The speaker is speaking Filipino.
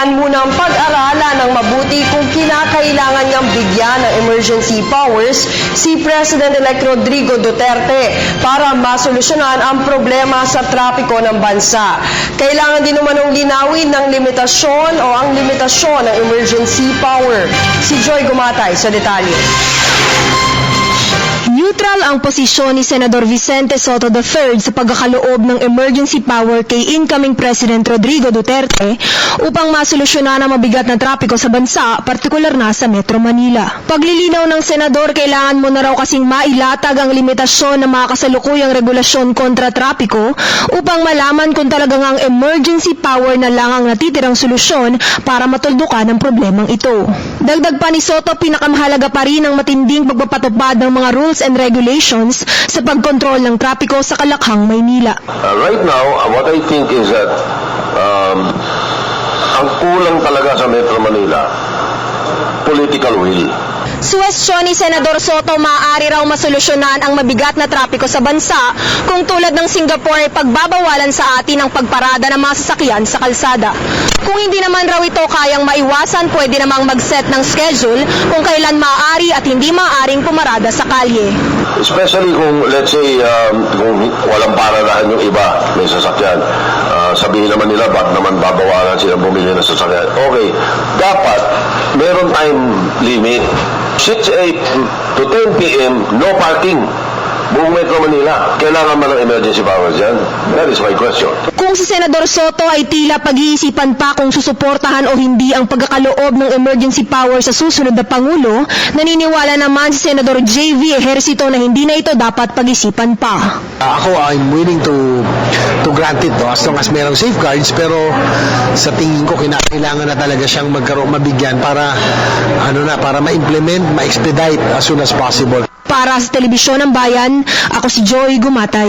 kailangan munang pag-aralan ng mabuti kung kinakailangan niyang bigyan ng emergency powers si President-elect Rodrigo Duterte para masolusyonan ang problema sa trapiko ng bansa. Kailangan din umanong linawin ng limitasyon o ang limitasyon ng emergency power. Si Joy Gumatay sa detalye. Neutral ang posisyon ni Senador Vicente Soto III sa pagkakaloob ng emergency power kay incoming President Rodrigo Duterte upang masolusyonan ang mabigat na trapiko sa bansa, partikular na sa Metro Manila. Paglilinaw ng senador, kailangan mo na raw kasing mailatag ang limitasyon ng mga kasalukuyang regulasyon kontra trapiko upang malaman kung talagang ang emergency power na lang ang natitirang solusyon para matuldukan ang problemang ito. Dagdag pa ni Soto, pinakamahalaga pa rin ang matinding pagpapatupad ng mga rules and regulations sa pagkontrol ng trapiko sa Kalakhang, Maynila. Right now, what I think is that ang kulang talaga sa Metro Manila, political will. Suwestyon ni Senador Soto, maaari raw masolusyonan ang mabigat na trapiko sa bansa kung tulad ng Singapore ay pagbabawalan sa atin ang pagparada ng mga sasakyan sa kalsada. Kung hindi naman raw ito kayang maiwasan, pwede namang mag-set ng schedule kung kailan maaari at hindi maaaring pumarada sa kalye. Especially kung, let's say, kung walang paradahan yung iba, may sasakyan. Sabihin naman nila, bakit naman babawalan silang bumili ng sasakyan? Okay, dapat meron time limit. 6 to 10 p.m., no parking. Buong Metro Manila. Kailangan man ng emergency powers yan? That is my question. Kung si Senador Soto ay tila pag-iisipan pa kung susuportahan o hindi ang pagkakaloob ng emergency power sa susunod na Pangulo, naniniwala naman si Senador JV Ejercito na hindi na ito dapat pag-isipan pa. Ako, I'm willing to grant it, as long as merong safeguards, pero sa tingin ko kinakailangan na talaga siyang mabigyan para para ma-implement, ma-expedite as soon as possible. Para sa Telebisyon ng Bayan, ako si Joy Gumatay.